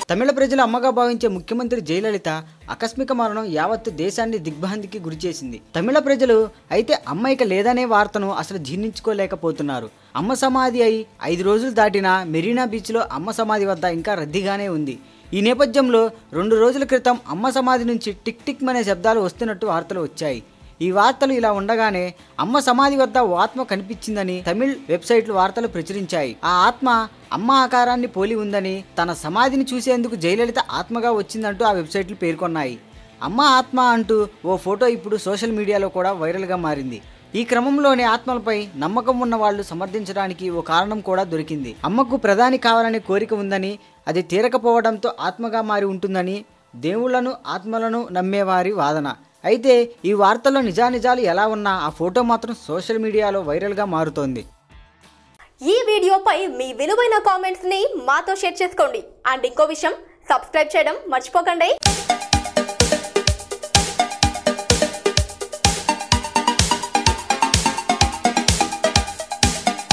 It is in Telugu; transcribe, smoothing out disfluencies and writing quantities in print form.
తమిళ ప్రజల అమ్మగా భావించే ముఖ్యమంత్రి జయలలిత ఆకస్మిక మరణం యావత్తు దేశాన్ని దిగ్భ్రాంతికి గురిచేసింది. తమిళ ప్రజలు అయితే అమ్మ ఇక లేదనే వార్తను అసలు జీర్ణించుకోలేకపోతున్నారు. అమ్మ సమాధి అయి 5 రోజులు దాటినా మెరీనా బీచ్లో అమ్మ సమాధి వద్ద ఇంకా రద్దీగానే ఉంది. ఈ నేపథ్యంలో 2 రోజుల క్రితం అమ్మ సమాధి నుంచి టిక్ టిక్ అనే శబ్దాలు వస్తున్నట్టు వార్తలు వచ్చాయి. ఈ వార్తలు ఇలా ఉండగానే అమ్మ సమాధి వద్ద ఓ ఆత్మ కనిపించిందని తమిళ్ వెబ్సైట్లు వార్తలు ప్రచురించాయి. ఆ ఆత్మ అమ్మ ఆకారాన్ని పోలి ఉందని, తన సమాధిని చూసేందుకు జయలలిత ఆత్మగా వచ్చిందంటూ ఆ వెబ్సైట్లు పేర్కొన్నాయి. అమ్మ ఆత్మ అంటూ ఓ ఫోటో ఇప్పుడు సోషల్ మీడియాలో కూడా వైరల్గా మారింది. ఈ క్రమంలోనే ఆత్మలపై నమ్మకం ఉన్న వాళ్ళు సమర్థించడానికి ఓ కారణం కూడా దొరికింది. అమ్మకు ప్రధాని కావాలనే కోరిక ఉందని, అది తీరకపోవడంతో ఆత్మగా మారి ఉంటుందని దేవుళ్లను ఆత్మలను నమ్మేవారి వాదన. అయితే ఈ వార్తల్లో నిజానిజాలు ఎలా ఉన్నా ఆ ఫోటో మాత్రం సోషల్ మీడియాలో వైరల్గా మారుతోంది. ఈ వీడియోపై మీ విలువైన కామెంట్స్ని మాతో షేర్ చేసుకోండి. అండ్ ఇంకో విషయం, సబ్స్క్రైబ్ చేయడం మర్చిపోకండి.